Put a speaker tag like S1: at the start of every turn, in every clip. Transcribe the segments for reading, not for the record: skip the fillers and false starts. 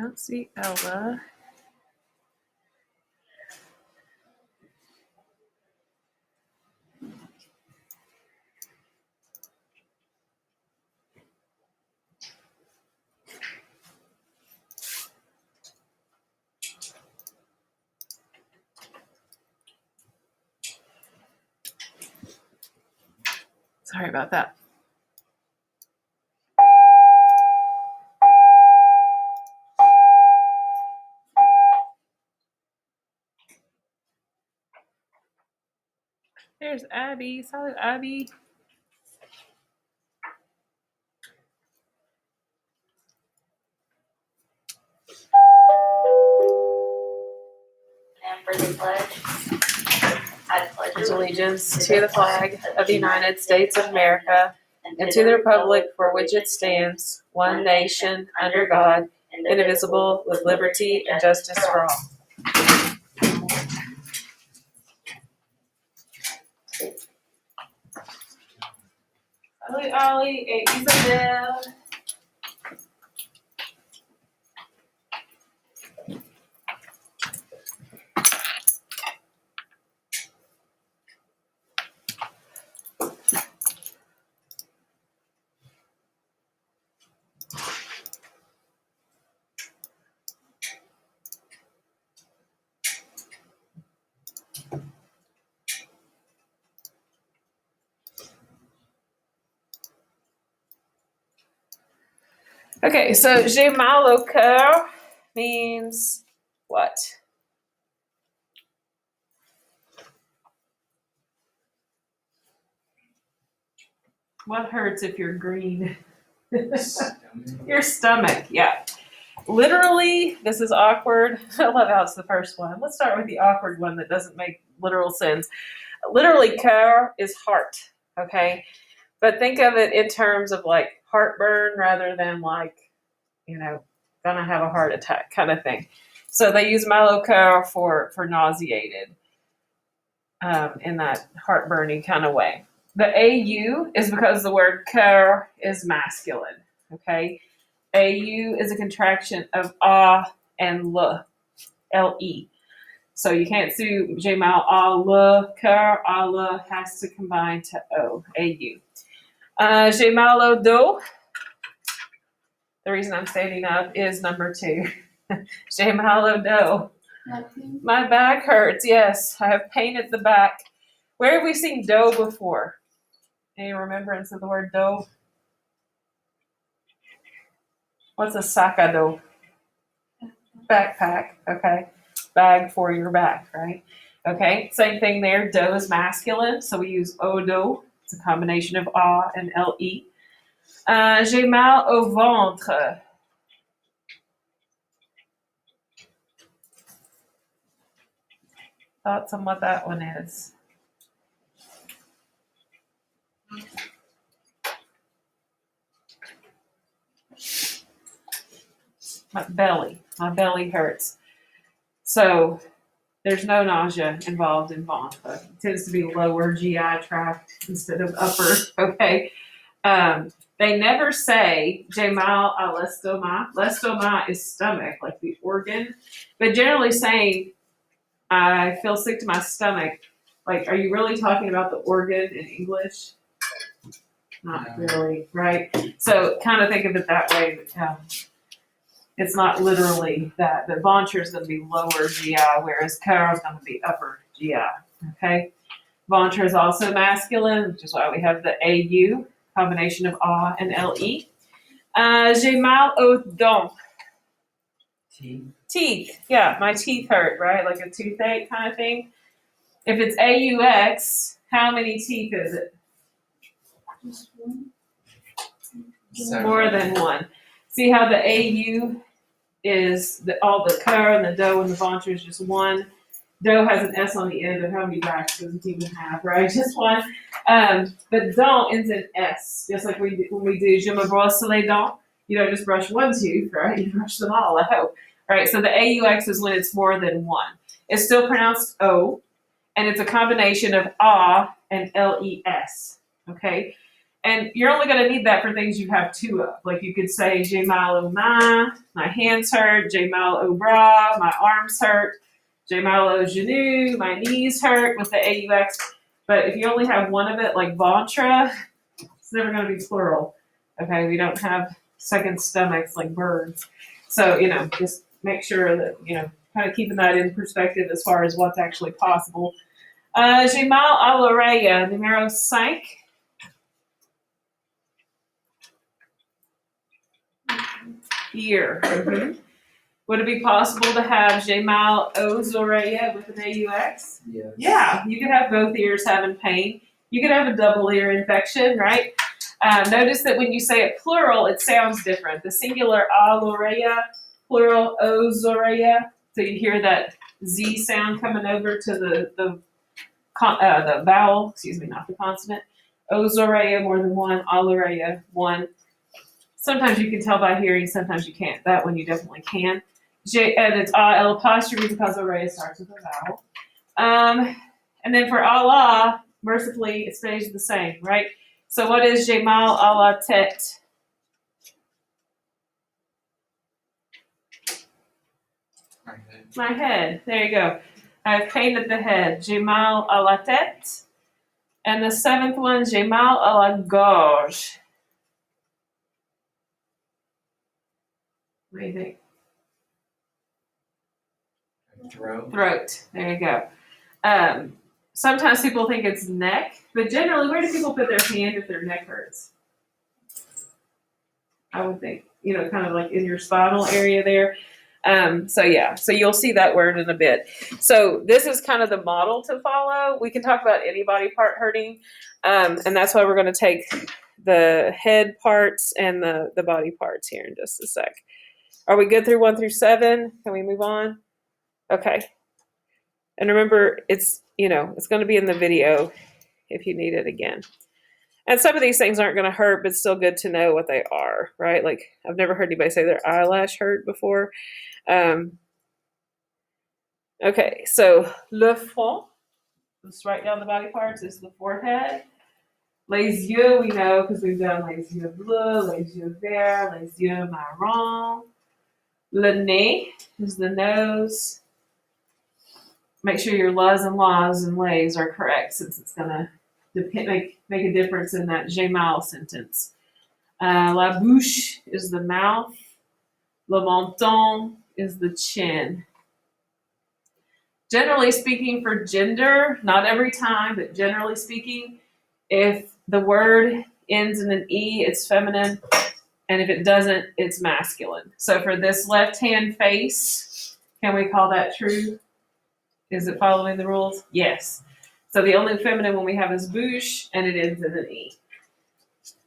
S1: don't see Ella. Sorry about that. There's Abby. Salut, Abby.
S2: And for the pledge, I pledge
S1: Allegiance to the flag of the United States of America and to the republic for which it stands, one nation, under God, indivisible, with liberty and justice for all. Ollie, Ollie, et Isabel. Okay, so j'ai mal au cœur means what? What hurts if you're green? Your stomach, yeah. Literally, this is awkward. I love how it's the first one. Let's start with the awkward one that doesn't make literal sense. Literally, cœur is heart, okay? But think of it in terms of like heartburn rather than like, gonna have a heart attack kind of thing. So they use mal au cœur for nauseated in that heartburning kind of way. The AU is because the word cœur is masculine, okay? AU is a contraction of ah and le, L-E. So you can't do j'ai mal à le cœur, à le has to combine to O, AU. J'ai mal au dos. The reason I'm standing up is number 2. J'ai mal au dos. My back hurts, yes. I have pain at the back. Where have we seen dos before? Any remembrance of the word dos? What's a sac à dos? Backpack, okay. Bag for your back, right? Okay, same thing there. Dos is masculine, so we use au dos. It's a combination of A and L-E. J'ai mal au ventre. Thoughts on what that one is? My belly hurts. So there's no nausea involved in ventre. It tends to be lower GI tract instead of upper, okay? They never say j'ai mal à l'estomac. L'estomac is stomach, like the organ. But generally saying I feel sick to my stomach, like, are you really talking about the organ in English? Not really, right? So kind of think of it that way. It's not literally that. The ventre is going to be lower GI, whereas cœur is going to be upper GI, okay? Ventre is also masculine, which is why we have the AU, combination of A and LE. J'ai mal aux dents. Teeth, yeah, my teeth hurt, right? Like a toothache kind of thing. If it's AUX, how many teeth is it?
S2: Just one.
S1: More than one. See how the AU is all the cœur and the dos and the ventre is just one. Dos has an S on the end, but how many backs does it even have, right? Just one. But dent ends in S, just like when we do je me brosse les dents. You don't just brush one tooth, right? You brush them all, I hope. Right, so the AUX is when it's more than one. It's still pronounced O, and it's a combination of A and LES, okay? And you're only going to need that for things you have two of. Like you could say, j'ai mal aux mains, my hands hurt, j'ai mal au bras, my arms hurt, j'ai mal aux genoux, my knees hurt with the AUX. But if you only have one of it, like ventre, it's never going to be plural. Okay, we don't have second stomachs like birds. So, just make sure that, kind of keeping that in perspective as far as what's actually possible. J'ai mal à l'oreille, numéro 5. Ear. Mm-hmm. Would it be possible to have j'ai mal aux oreilles with an AUX?
S3: Yes.
S1: Yeah, you could have both ears having pain. You could have a double ear infection, right? Notice that when you say it plural, it sounds different. The singular à l'oreille, plural aux oreilles. So you hear that Z sound coming over to the vowel, not the consonant. Aux oreilles, more than one. À l'oreille, one. Sometimes you can tell by hearing, sometimes you can't. That one you definitely can. And it's L apostrophe because oreille starts with a vowel. And then for Allah, mercifully, it stays the same, right? So what is j'ai mal à la tête? My head. There you go. I have pain at the head. J'ai mal à la tête. And the seventh one, j'ai mal à la gorge. What do you think? Throat. There you go. Sometimes people think it's neck, but generally, where do people put their hand if their neck hurts? I would think, kind of like in your spinal area there. So you'll see that word in a bit. So this is kind of the model to follow. We can talk about any body part hurting, and that's why we're going to take the head parts and the body parts here in just a sec. Are we good through 1 through 7? Can we move on? Okay. And remember, it's going to be in the video if you need it again. And some of these things aren't going to hurt, but it's still good to know what they are, right? Like I've never heard anybody say their eyelash hurt before. Okay, so le front, let's write down the body parts, is the forehead. Les yeux, we know because we've done les yeux bleus, les yeux verts, les yeux marrons. Le nez is the nose. Make sure your las and lays are correct since it's going to make a difference in that j'ai mal sentence. La bouche is the mouth. Le menton is the chin. Generally speaking, for gender, not every time, but generally speaking, if the word ends in an E, it's feminine, and if it doesn't, it's masculine. So for this left-hand face, can we call that true? Is it following the rules? Yes. So the only feminine one we have is bouche, and it ends in an E.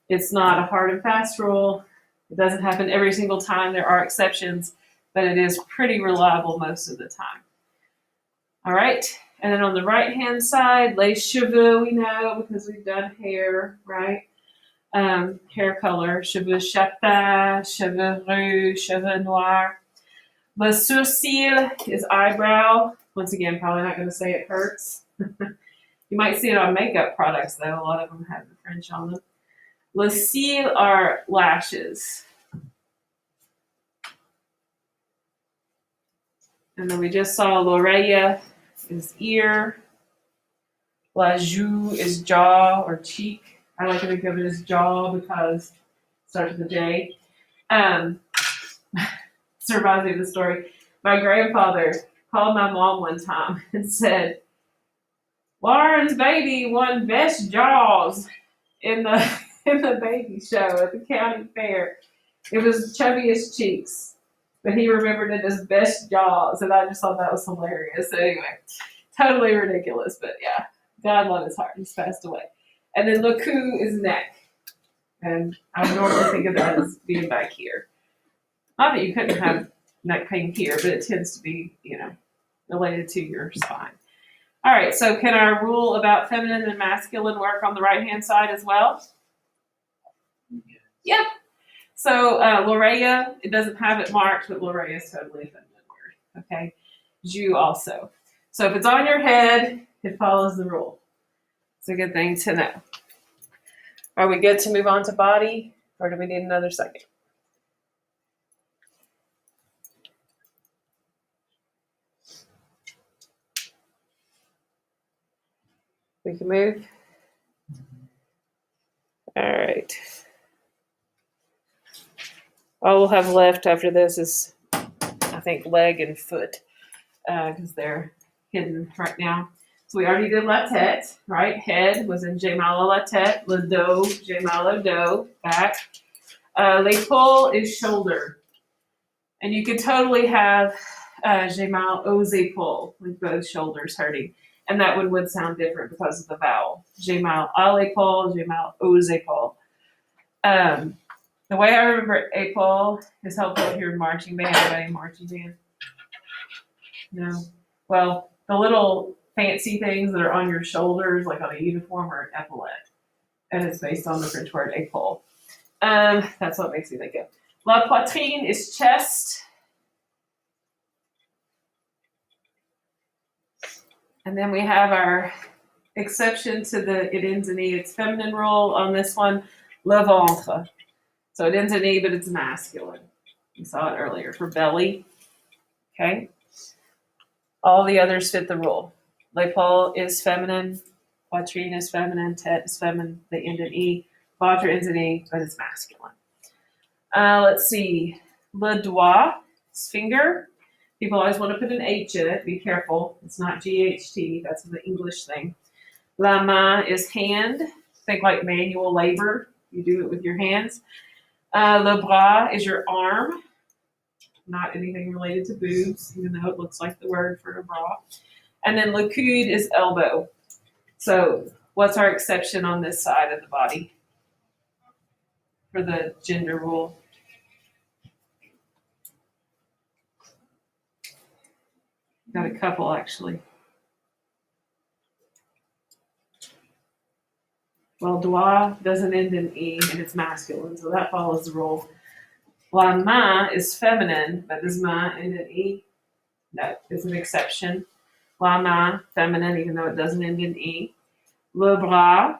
S1: It's not a hard and fast rule. It doesn't happen every single time. There are exceptions, but it is pretty reliable most of the time. All right. And then on the right-hand side, les cheveux, we know because we've done hair, right? Hair color, cheveux châtain, cheveux roux, cheveux noirs. Le sourcil is eyebrow. Once again, probably not going to say it hurts. You might see it on makeup products, though. A lot of them have the French on them. Le cils are lashes. And then we just saw l'oreille is ear. La joue is jaw or cheek. I like to think of it as jaw because it starts with a J. This reminds me of the story. My grandfather called my mom one time and said, Lauren's baby won best jaws in the baby show at the county fair. It was chubbiest cheeks, but he remembered it as best jaws, and I just thought that was hilarious. So anyway, totally ridiculous, but yeah, God love his heart. He's passed away. And then le cou is neck, and I would normally think of that as being back here. Not that you couldn't have neck pain here, but it tends to be, related to your spine. All right, so can our rule about feminine and masculine work on the right-hand side as well? Yep. So l'oreille, it doesn't have it marked, but l'oreille is totally a feminine word. Okay. Joue also. So if it's on your head, it follows the rule. It's a good thing to know. Are we good to move on to body, or do we need another second? We can move. All right. All we'll have left after this is, I think, leg and foot, because they're hidden right now. So we already did la tête, right? Head was in j'ai mal à la tête. Le dos, j'ai mal au dos, back. L'épaule is shoulder. And you could totally have j'ai mal aux épaules, with both shoulders hurting. And that one would sound different because of the vowel. J'ai mal à l'épaule, j'ai mal aux épaules. The way I remember épaule is helpful if you're marching band. Anybody marching band? No. Well, the little fancy things that are on your shoulders, like on a uniform, are an epaulette, and it's based on the French word épaule. That's what makes me think of. La poitrine is chest. And then we have our exception to the it ends in E. It's feminine rule on this one, le ventre. So it ends in E, but it's masculine. We saw it earlier for belly. Okay. All the others fit the rule. L'épaule is feminine, poitrine is feminine, tête is feminine, they end in E. Ventre ends in E, but it's masculine. Let's see. Le doigt is finger. People always want to put an H in it. Be careful. It's not GHT. That's the English thing. La main is hand. Think like manual labor. You do it with your hands. Le bras is your arm. Not anything related to boobs, even though it looks like the word for a bra. And then le coude is elbow. So what's our exception on this side of the body for the gender rule? Got a couple, actually. Well, doigt doesn't end in E, and it's masculine, so that follows the rule. La main is feminine, but does main end in E? No, it's an exception. La main, feminine, even though it doesn't end in E. Le bras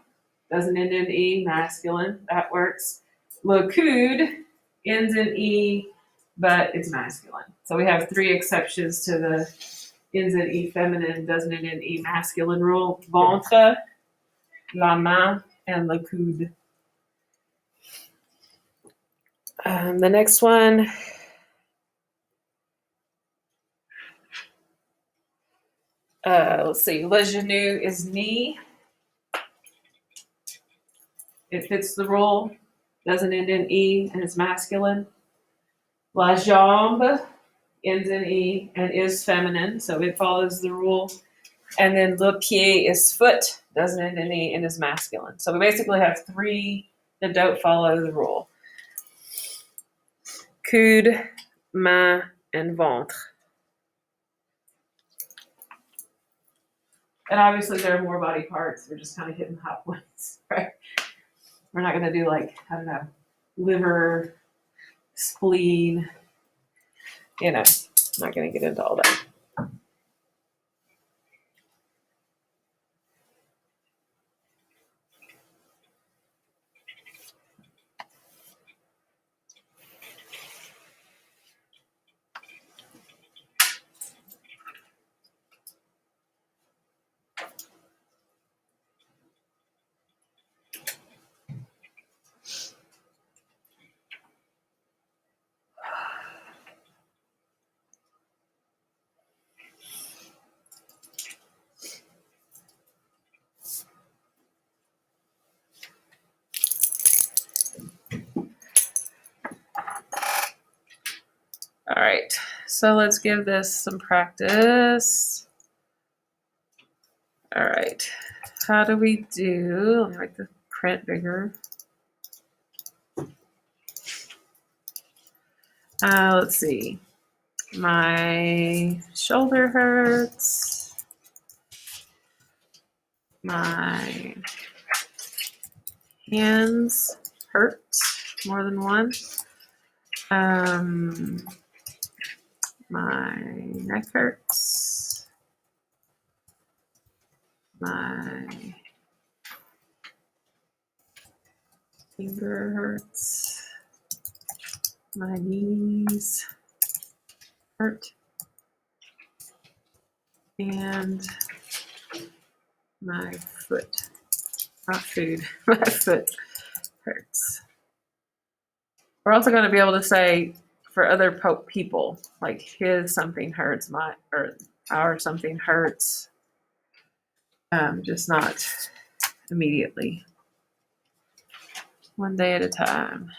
S1: doesn't end in E, masculine. That works. Le coude ends in E, but it's masculine. So we have three exceptions to the ends in E, feminine, doesn't end in E, masculine rule. Ventre, la main, and le coude. The next one. Let's see. Le genou is knee. It fits the rule. Doesn't end in E and is masculine. La jambe ends in E and is feminine, so it follows the rule. And then le pied is foot, doesn't end in E and is masculine. So we basically have three that don't follow the rule. Coude, main, and ventre. And obviously there are more body parts. We're just kind of hitting hot points, right? We're not going to do like, I don't know, liver, spleen, I'm not going to get into all that. All right, so let's give this some practice. All right, how do we do? Let me make the print bigger. Let's see. My shoulder hurts. My hands hurt more than one. My neck hurts. My finger hurts. My knees hurt. And my foot, not food, my foot hurts. We're also going to be able to say for other people, like his something hurts, my or our something hurts, just not immediately. One day at a time.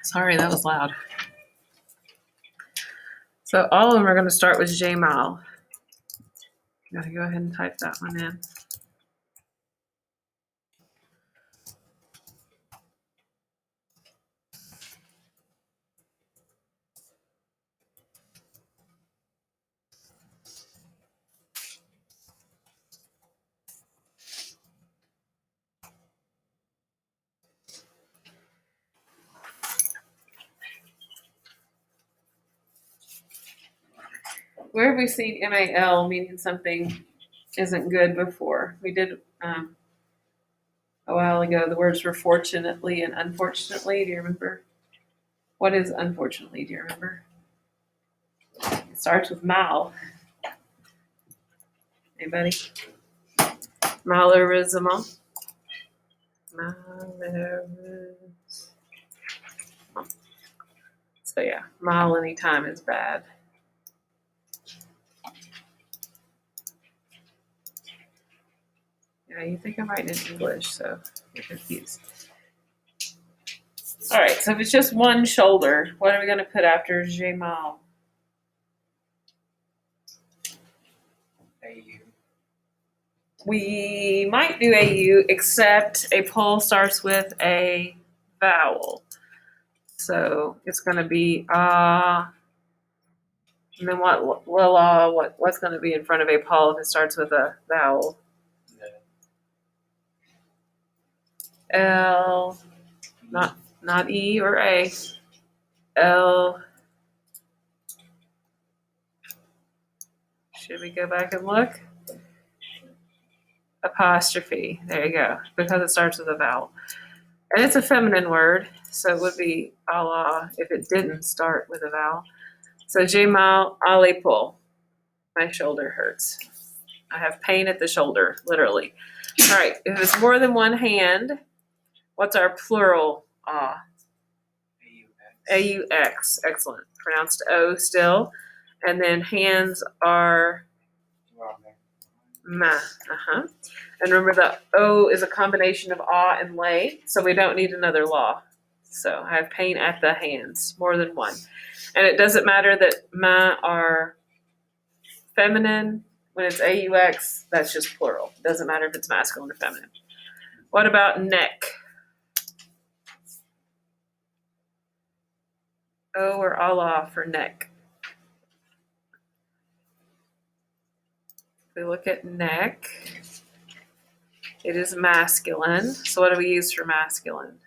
S1: Sorry, that was loud. So all of them are going to start with Jamal. Gotta go ahead and type that one in. Where have we seen MAL meaning something isn't good before? We did a while ago. The words were fortunately and unfortunately. Do you remember? What is unfortunately? Do you remember? It starts with mal. Anybody? Malarism. So yeah, mal anytime is bad. Yeah, you think I'm writing in English, so you're confused. All right, so if it's just one shoulder, what are we going to put after Jamal?
S3: AU.
S1: We might do AU, except a pull starts with a vowel. So it's going to be and then what's going to be in front of a pull if it starts with a vowel? L, not E or A. L. Should we go back and look? Apostrophe. There you go. Because it starts with a vowel. And it's a feminine word, so it would be Allah if it didn't start with a vowel. So Jamal Ali pull. My shoulder hurts. I have pain at the shoulder, literally. All right, if it's more than one hand, what's our plural? AUX. Excellent. Pronounced O still. And then hands are ma. And remember that O is a combination of ah and lay, so we don't need another law. So I have pain at the hands, more than one. And it doesn't matter that ma are feminine. When it's AUX, that's just plural. It doesn't matter if it's masculine or feminine. What about neck? O or Allah for neck. If we look at neck, it is masculine. So what do we use for masculine?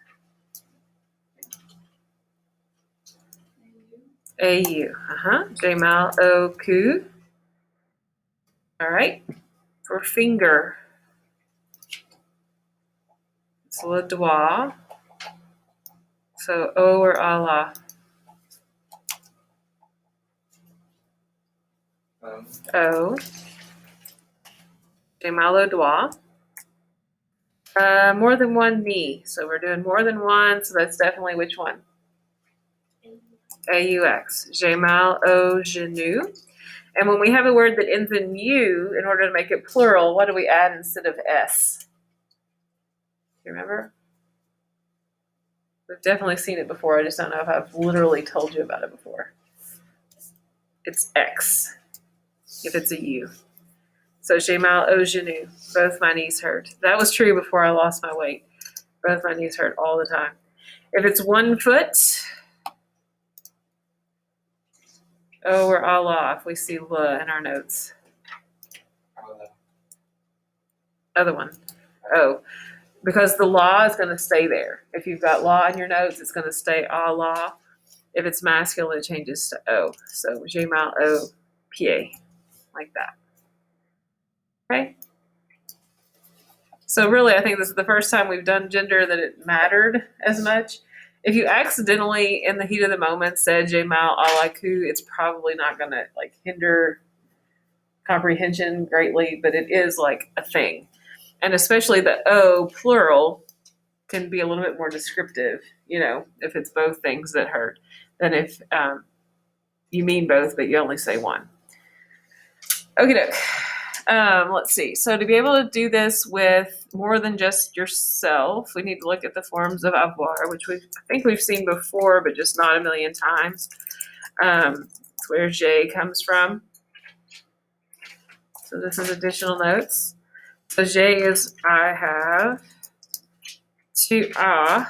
S1: AU. Jamal O Ku. All right. For finger, it's le doigt. So O or Allah? O. Jamal O doigt. More than one knee. So we're doing more than one, so that's definitely which one? AUX. Jamal au genou. And when we have a word that ends in U, in order to make it plural, what do we add instead of S? You remember? We've definitely seen it before. I just don't know if I've literally told you about it before. It's X if it's a U. So Jamal au genou. Both my knees hurt. That was true before I lost my weight. Both my knees hurt all the time. If it's 1 foot, oh, we're all off. We see "la" in our notes. Other one. Oh, because the "la" is going to stay there. If you've got "la" in your notes, it's going to stay "la." If it's masculine, it changes to "o." So "je mal au pied," like that. Okay. So really, I think this is the first time we've done gender that it mattered as much. If you accidentally, in the heat of the moment, said "je mal à la coup," it's probably not going to like hinder comprehension greatly, but it is like a thing. And especially the "o" plural can be a little bit more descriptive, if it's both things that hurt, than if you mean both, but you only say one. Okie doke. Let's see. So to be able to do this with more than just yourself, we need to look at the forms of avoir, which I think we've seen before, but just not a million times. It's where "je" comes from. So this is additional notes. So "je" is I have. Tu as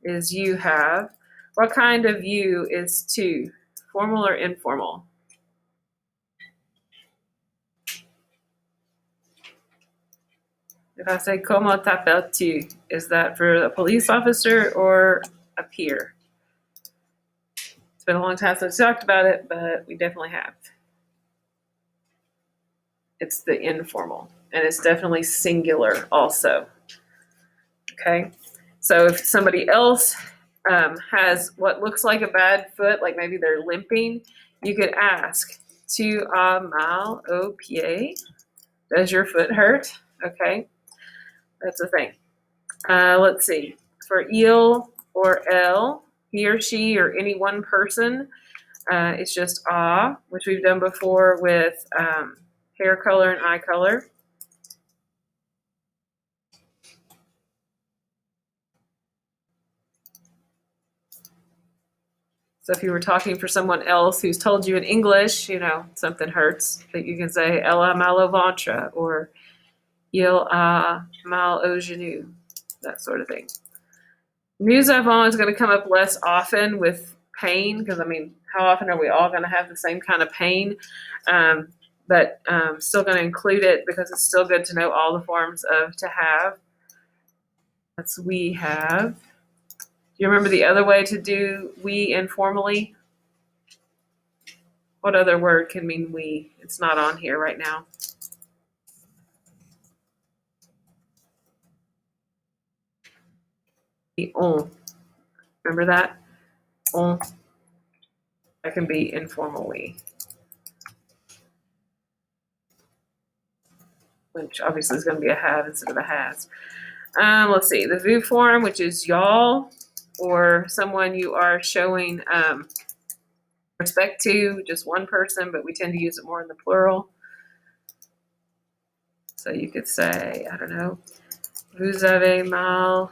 S1: is you have. What kind of you is tu? Formal or informal? If I say "Comment t'appelles-tu," is that for a police officer or a peer? It's been a long time since we talked about it, but we definitely have. It's the informal, and it's definitely singular also. Okay, so if somebody else has what looks like a bad foot, like maybe they're limping, you could ask, "Tu as mal au pied?" Does your foot hurt? Okay, that's a thing. Let's see. For il or elle, he or she or any one person, it's just "ah," which we've done before with hair color and eye color. So if you were talking for someone else who's told you in English, something hurts, that you can say "Elle a mal au ventre" or "Il a mal au genou," that sort of thing. Nous avons is going to come up less often with pain because, how often are we all going to have the same kind of pain? But still going to include it because it's still good to know all the forms of "to have." That's "we have." Do you remember the other way to do "we" informally? What other word can mean "we"? It's not on here right now. The "on." Remember that? On. That can be informally. Which obviously is going to be a "have" instead of a "has." Let's see. The "vous" form, which is y'all, or someone you are showing respect to, just one person, but we tend to use it more in the plural. So you could say, I don't know, "Vous avez mal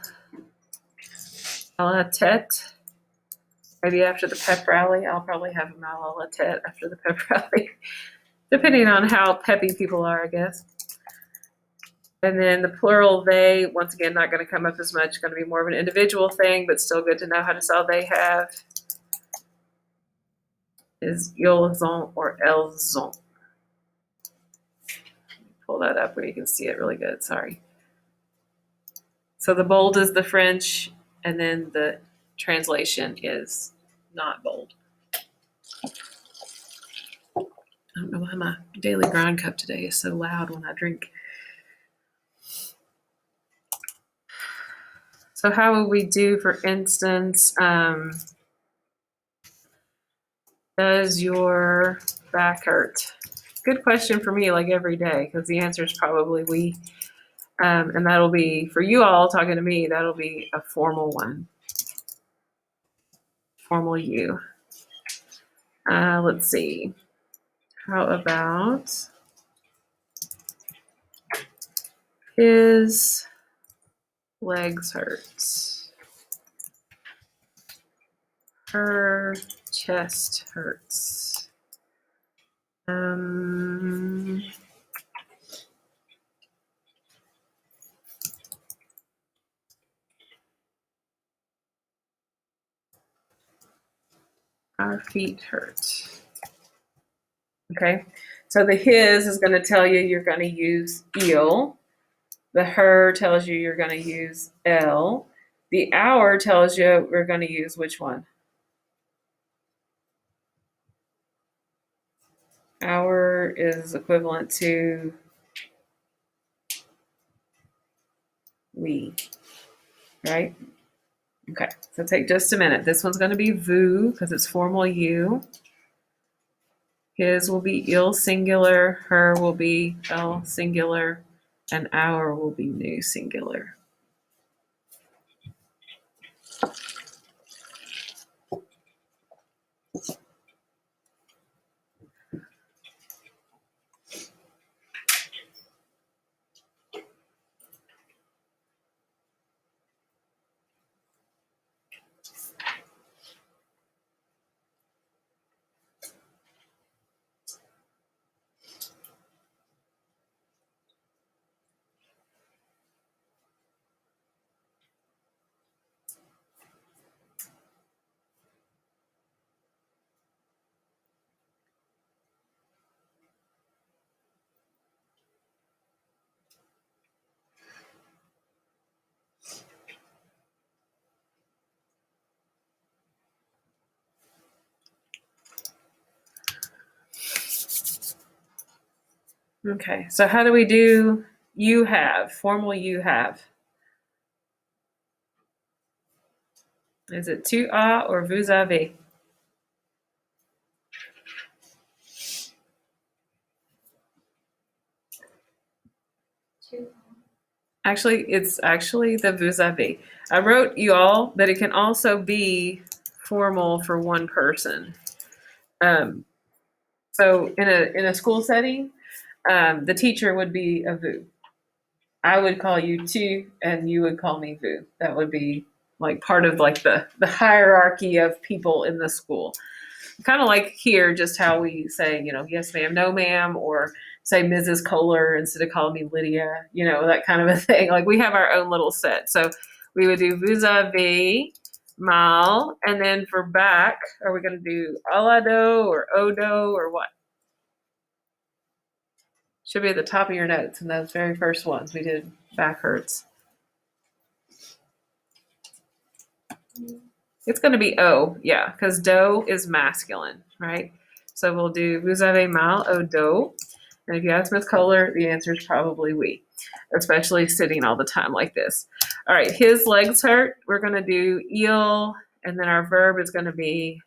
S1: à la tête." Maybe after the pep rally, I'll probably have a mal à la tête after the pep rally, depending on how peppy people are, I guess. And then the plural "they," once again, not going to come up as much, going to be more of an individual thing, but still good to know how to spell "they have." Is "ils ont" or "elles ont." Pull that up where you can see it really good. Sorry. So the bold is the French, and then the translation is not bold. I don't know why my daily grind cup today is so loud when I drink. So how would we do, for instance, does your back hurt? Good question for me, like every day, because the answer is probably "we." And that'll be, for you all talking to me, that'll be a formal one. Formal "you." Let's see. How about his legs hurt? Her chest hurts. Our feet hurt. Okay, so the his is going to tell you you're going to use eel. The her tells you you're going to use L. The our tells you we're going to use which one? Our is equivalent to we, right? Okay, so take just a minute. This one's going to be vous because it's formal you. His will be il singular, her will be L singular, and our will be nu singular. Okay, so how do we do you have, formal you have? Is it tu as or vous avez? Actually, it's actually the vous avez. I wrote you all, but it can also be formal for one person. So in a school setting, the teacher would be a vous. I would call you tu, and you would call me vous. That would be like part of like the hierarchy of people in the school. Kind of like here, just how we say, yes ma'am, no ma'am, or say Mrs. Kohler instead of calling me Lydia, that kind of a thing. Like we have our own little set. So we would do vous avez, mal, and then for back, are we going to do alado or odo or what? Should be at the top of your notes in those very first ones. We did back hurts. It's going to be O, yeah, because do is masculine, right? So we'll do vous avez mal au dos. And if you ask Miss Kohler, the answer is probably we, especially sitting all the time like this. All right, his legs hurt. We're going to do il, and then our verb is going to be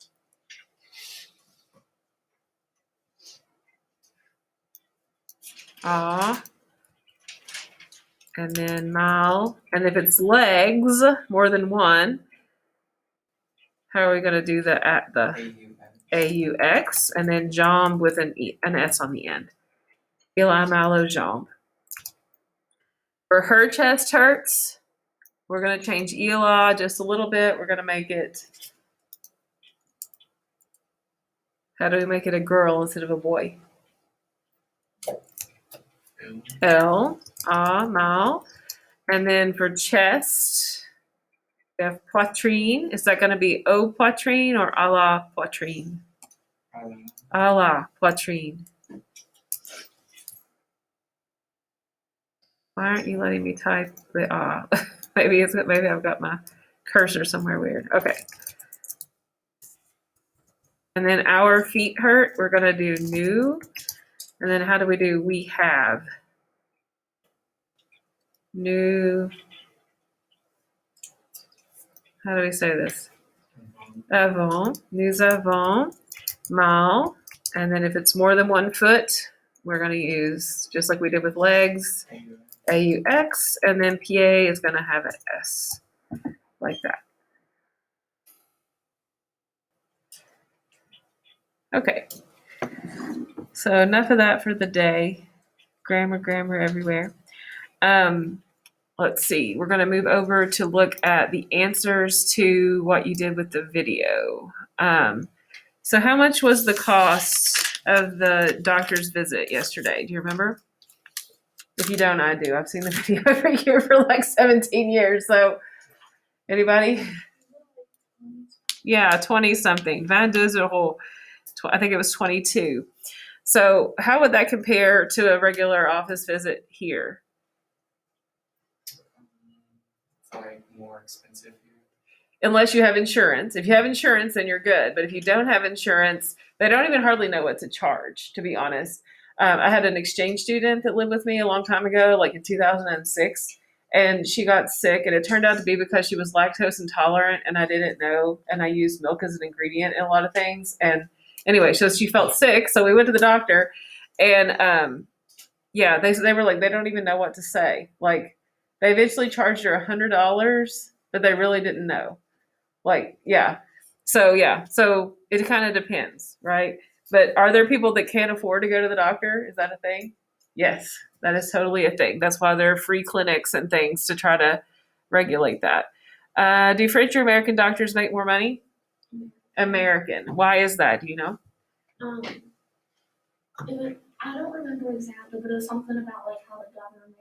S1: ah, and then mal. And if it's legs, more than one, how are we going to do the AUX, and then jambe with an S on the end. Il a mal aux jambes. For her chest hurts, we're going to change il a just a little bit. We're going to make it, how do we make it a girl instead of a boy? L, a, mal. And then for chest, we have poitrine. Is that going to be au poitrine or à la poitrine? À la poitrine. Why aren't you letting me type the ah? maybe I've got my cursor somewhere weird. Okay. And then our feet hurt. We're gonna do nu. And then how do we do we have? Nu. How do we say this? Avons. Nous avons mal. And then if it's more than 1 foot, we're gonna use, just like we did with legs, AUX, and then pied is going to have an S, like that. Okay, so enough of that for the day. Grammar everywhere. Let's see, we're going to move over to look at the answers to what you did with the video. So how much was the cost of the doctor's visit yesterday? Do you remember? If you don't, I do. I've seen the video every year for like 17 years. So, anybody? Yeah, 20 something. 22 I think it was 22. So how would that compare to a regular office visit here?
S3: It's like more expensive here.
S1: Unless you have insurance. If you have insurance, then you're good. But if you don't have insurance, they don't even hardly know what to charge, to be honest. I had an exchange student that lived with me a long time ago, like in 2006, and she got sick, and it turned out to be because she was lactose intolerant, and I didn't know, and I used milk as an ingredient in a lot of things. And anyway, so she felt sick, so we went to the doctor, and yeah, they were like, they don't even know what to say. Like, they eventually charged her $100, but they really didn't know. Like, yeah. So it kind of depends, right? But are there people that can't afford to go to the doctor? Is that a thing? Yes, that is totally a thing. That's why there are free clinics and things to try to regulate that. Do French or American doctors make more money? American. Why is that? Do you know?
S4: Um, I don't remember exactly, but it was something about like how the government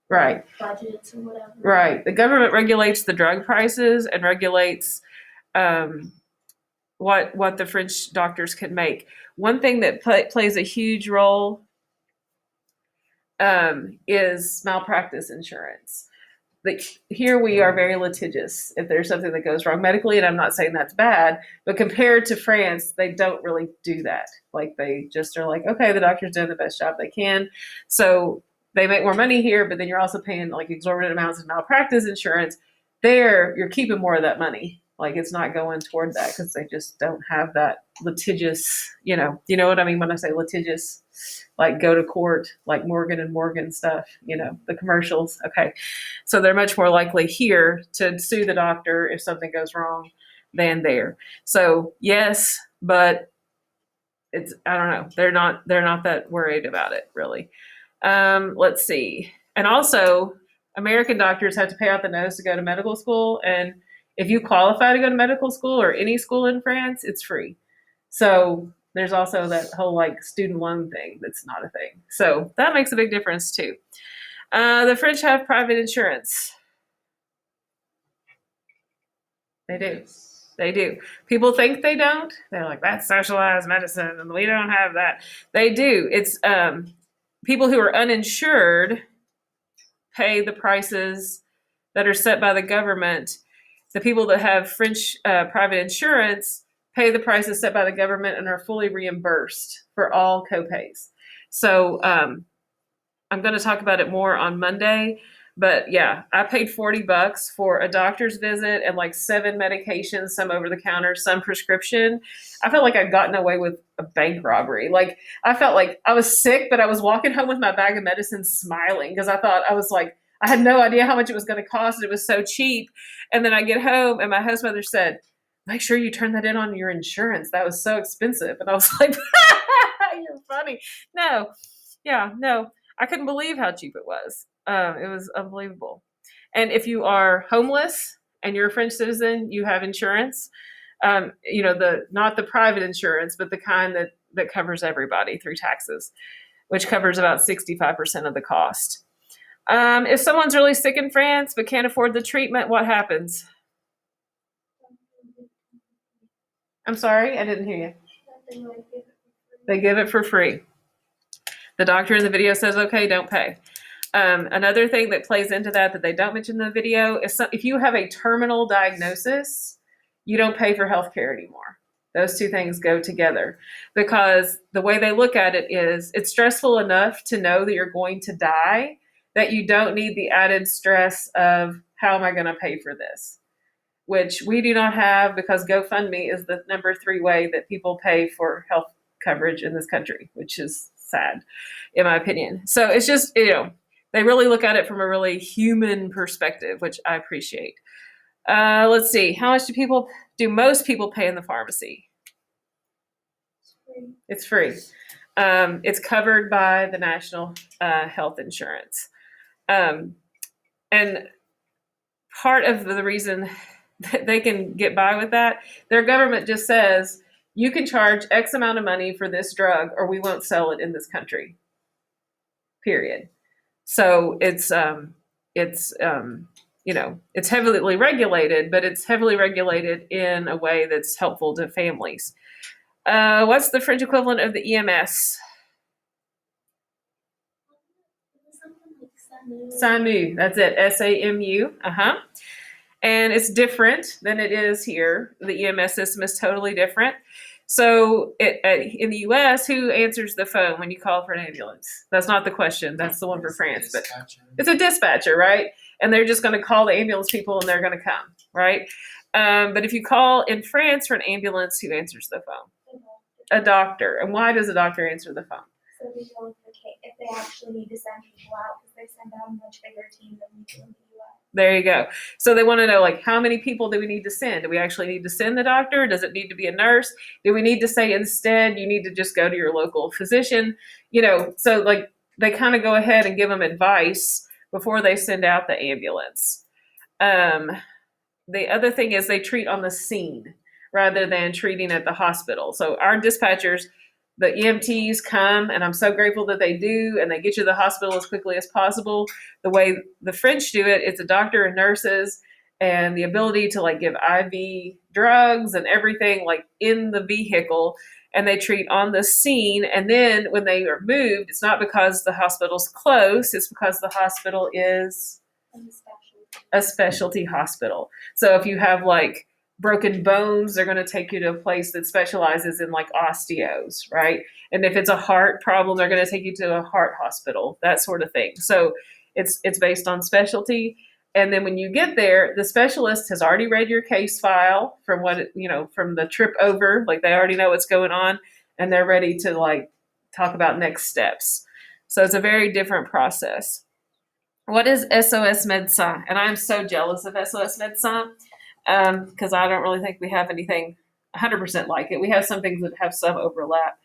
S1: Right.
S4: budgets or whatever.
S1: Right. The government regulates the drug prices and regulates what the French doctors can make. One thing that plays a huge role is malpractice insurance. Like, here we are very litigious if there's something that goes wrong medically, and I'm not saying that's bad, but compared to France, they don't really do that. Like, they just are like, okay, the doctor's doing the best job they can. So they make more money here, but then you're also paying like exorbitant amounts of malpractice insurance. There, you're keeping more of that money. Like, it's not going toward that because they just don't have that litigious, you know what I mean when I say litigious, like go to court, like Morgan and Morgan stuff, the commercials. Okay. So they're much more likely here to sue the doctor if something goes wrong than there. So yes, but I don't know. They're not that worried about it really. Let's see. And also, American doctors have to pay out the nose to go to medical school. And if you qualify to go to medical school or any school in France, it's free. So there's also that whole like student loan thing that's not a thing. So that makes a big difference too. The French have private insurance. They do.
S3: Yes.
S1: They do. People think they don't. They're like, that's socialized medicine and we don't have that. They do. It's people who are uninsured pay the prices that are set by the government. The people that have French private insurance pay the prices set by the government and are fully reimbursed for all copays. So I'm going to talk about it more on Monday. But yeah, I paid $40 for a doctor's visit and like 7 medications, some over the counter, some prescription. I felt like I'd gotten away with a bank robbery. Like, I felt like I was sick, but I was walking home with my bag of medicine smiling because I thought, I was like, I had no idea how much it was going to cost. It was so cheap. And then I get home and my host mother said, make sure you turn that in on your insurance. That was so expensive. And I was like, you're funny. No. Yeah, no. I couldn't believe how cheap it was. It was unbelievable. And if you are homeless and you're a French citizen, you have insurance. Not the private insurance, but the kind that covers everybody through taxes, which covers about 65% of the cost. If someone's really sick in France but can't afford the treatment, what happens? I'm sorry, I didn't hear you. They give it for free. The doctor in the video says, okay, don't pay. Another thing that plays into that they don't mention in the video is if you have a terminal diagnosis, you don't pay for healthcare anymore. Those two things go together because the way they look at it is it's stressful enough to know that you're going to die that you don't need the added stress of how am I going to pay for this, which we do not have because GoFundMe is the number 3 way that people pay for health coverage in this country, which is sad in my opinion. So it's just, they really look at it from a really human perspective, which I appreciate. Let's see. How much do most people pay in the pharmacy? It's free. It's covered by the national health insurance. And part of the reason that they can get by with that, their government just says, you can charge X amount of money for this drug or we won't sell it in this country. Period. So it's it's heavily regulated, but it's heavily regulated in a way that's helpful to families. What's the French equivalent of the EMS?
S4: Something like
S1: SAMU. That's it. SAMU. And it's different than it is here. The EMS system is totally different. So in the U.S., who answers the phone when you call for an ambulance? That's not the question. That's the one for France. But it's a dispatcher, right? And they're just going to call the ambulance people and they're going to come, right? But if you call in France for an ambulance, who answers the phone? A doctor. And why does a doctor answer the phone?
S4: So they go if they actually need to send people out, because they send out a much bigger team than we do in the US.
S1: There you go. So they want to know, like, how many people do we need to send? Do we actually need to send the doctor? Does it need to be a nurse? Do we need to say instead you need to just go to your local physician? So like they kind of go ahead and give them advice before they send out the ambulance. The other thing is they treat on the scene rather than treating at the hospital. So our dispatchers, the EMTs come, and I'm so grateful that they do, and they get you to the hospital as quickly as possible. The way the French do it, it's a doctor and nurses, and the ability to like give IV drugs and everything like in the vehicle, and they treat on the scene. And then when they are moved, it's not because the hospital's close, it's because the hospital is a specialty hospital. So if you have like broken bones, they're going to take you to a place that specializes in like osteos, right? And if it's a heart problem, they're going to take you to a heart hospital, that sort of thing. So it's based on specialty. And then when you get there, the specialist has already read your case file from from the trip over, like they already know what's going on, and they're ready to like talk about next steps. So it's a very different process. What is SOS Médecin? And I'm so jealous of SOS Médecin. Because I don't really think we have anything 100% like it. We have some things that have some overlap.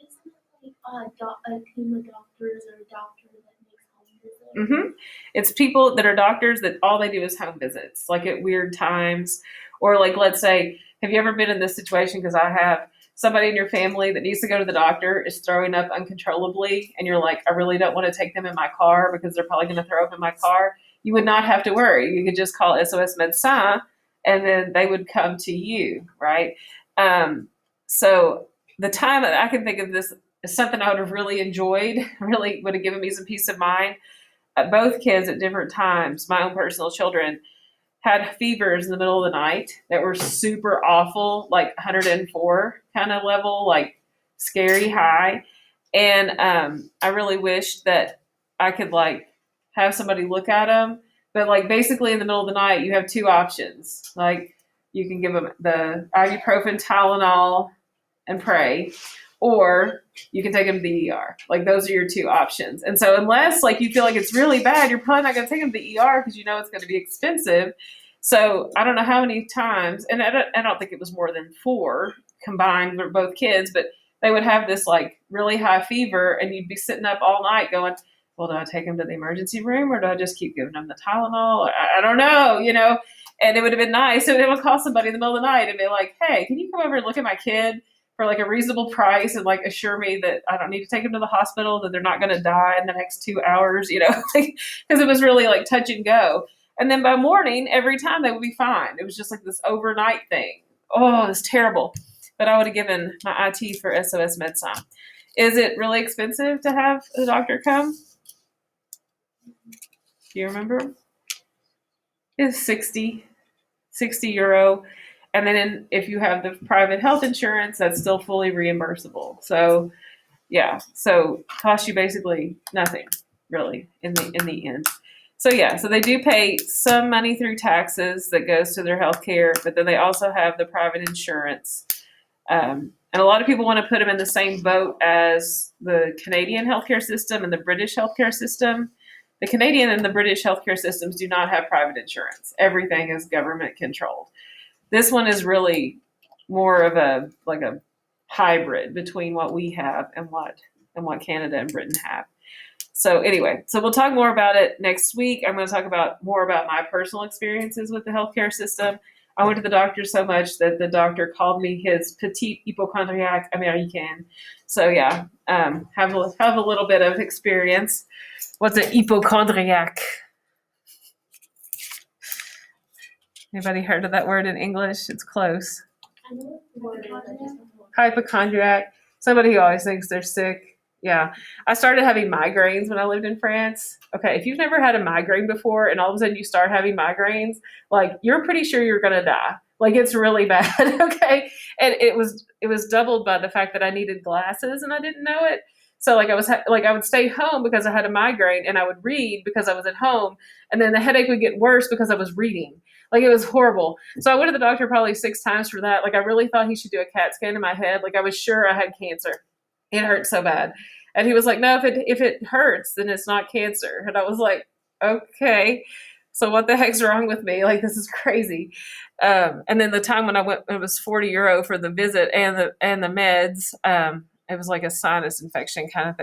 S4: Isn't it like a team of doctors or a doctor that makes home visits?
S1: It's people that are doctors that all they do is home visits, like at weird times. Or like, let's say, have you ever been in this situation? Because I have. Somebody in your family that needs to go to the doctor is throwing up uncontrollably, and you're like, I really don't want to take them in my car because they're probably going to throw up in my car. You would not have to worry. You could just call SOS Médecin, and then they would come to you, right? So the time that I can think of this is something I would have really enjoyed, really would have given me some peace of mind. Both kids at different times, my own personal children, had fevers in the middle of the night that were super awful, like 104 kind of level, like scary high. And I really wished that I could like have somebody look at them. But like basically in the middle of the night, you have two options. Like you can give them the ibuprofen, Tylenol, and pray, or you can take them to the ER. Like those are your two options. And so unless like you feel like it's really bad, you're probably not going to take them to the ER because you know it's going to be expensive. So I don't know how many times, and I don't think it was more than 4 combined for both kids, but they would have this like really high fever, and you'd be sitting up all night going, well, do I take them to the emergency room or do I just keep giving them the Tylenol? I don't know, and it would have been nice. So it would call somebody in the middle of the night and be like, hey, can you come over and look at my kid for like a reasonable price and like assure me that I don't need to take them to the hospital, that they're not going to die in the next 2 hours, because it was really like touch and go. And then by morning, every time they would be fine. It was just like this overnight thing. Oh, it's terrible. But I would have given my IT for SOS Médecin. Is it really expensive to have a doctor come? Do you remember? It's 60 euro. And then if you have the private health insurance, that's still fully reimbursable. So yeah, so costs you basically nothing really in the end. So yeah, so they do pay some money through taxes that goes to their health care, but then they also have the private insurance. And a lot of people want to put them in the same boat as the Canadian healthcare system and the British healthcare system. The Canadian and the British healthcare systems do not have private insurance. Everything is government controlled. This one is really more of a hybrid between what we have and what Canada and Britain have. So anyway, so we'll talk more about it next week. I'm going to talk more about my personal experiences with the healthcare system. I went to the doctor so much that the doctor called me his petite hypochondriac Americain. So yeah, have a little bit of experience. What's an hypochondriac? Anybody heard of that word in English? It's close.
S4: I know what the word is, I just don't know.
S1: Hypochondriac. Somebody who always thinks they're sick. Yeah. I started having migraines when I lived in France. Okay, if you've never had a migraine before and all of a sudden you start having migraines, like you're pretty sure you're gonna die. Like it's really bad. Okay. And it was doubled by the fact that I needed glasses and I didn't know it. So like I would stay home because I had a migraine and I would read because I was at home and then the headache would get worse because I was reading. Like it was horrible. So I went to the doctor probably 6 times for that. Like I really thought he should do a CAT scan in my head. Like I was sure I had cancer. It hurt so bad. And he was like, no, if it hurts, then it's not cancer. And I was like, okay. So what the heck's wrong with me? Like this is crazy. And then the time when I went, it was €40 for the visit and the meds. It was like a sinus infection kind of thing.